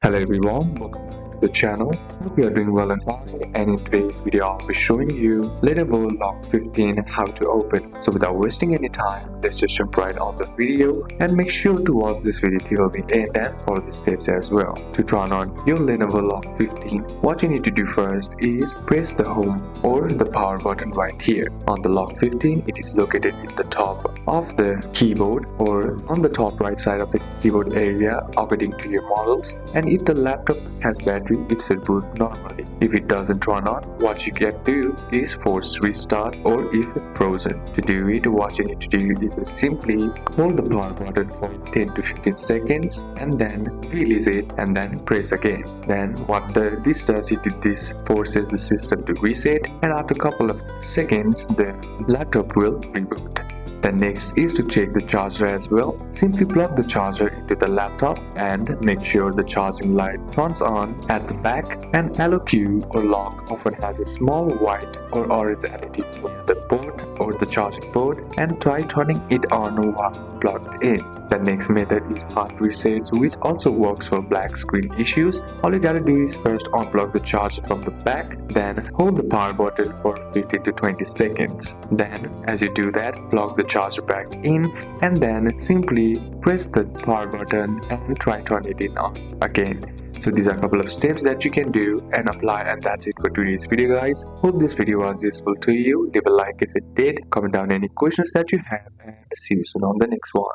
Hello everyone, welcome back to the channel. Hope you are doing well and fine, and in today's video I'll be showing you Lenovo LOQ 15 how to open. So without wasting any time, let's just jump right on the video and make sure to watch this video till the end and follow the steps as well. To turn on your Lenovo LOQ 15, what you need to do first is press the home or the power button right here. On the LOQ 15, it is located at the top of the keyboard or on the top right side of the keyboard area according to your models. And if the laptop has battery, it should boot normally. If it doesn't turn on, what you can do is force restart, or if frozen. To do it, what you need to do is to simply hold the power button for 10 to 15 seconds and then release it and then press again. Then what this does, this forces the system to reset, and after a couple of seconds the laptop will reboot. The next is to check the charger as well. Simply plug the charger into the laptop and make sure the charging light turns on at the back. And LOQ or lock often has a small white or orange LED on the port or the charging port, and try turning it on while plugged in. The next method is hard resets, which also works for black screen issues. All you gotta do is first unplug the charger from the back, then hold the power button for 15 to 20 seconds. Then as you do that, plug the charger back in and then simply press the power button and try turn it in on again. So these are a couple of steps that you can do and apply, and that's it for today's video guys. Hope this video was useful to you. Leave a like if it did, comment down any questions that you have, and see you soon on the next one.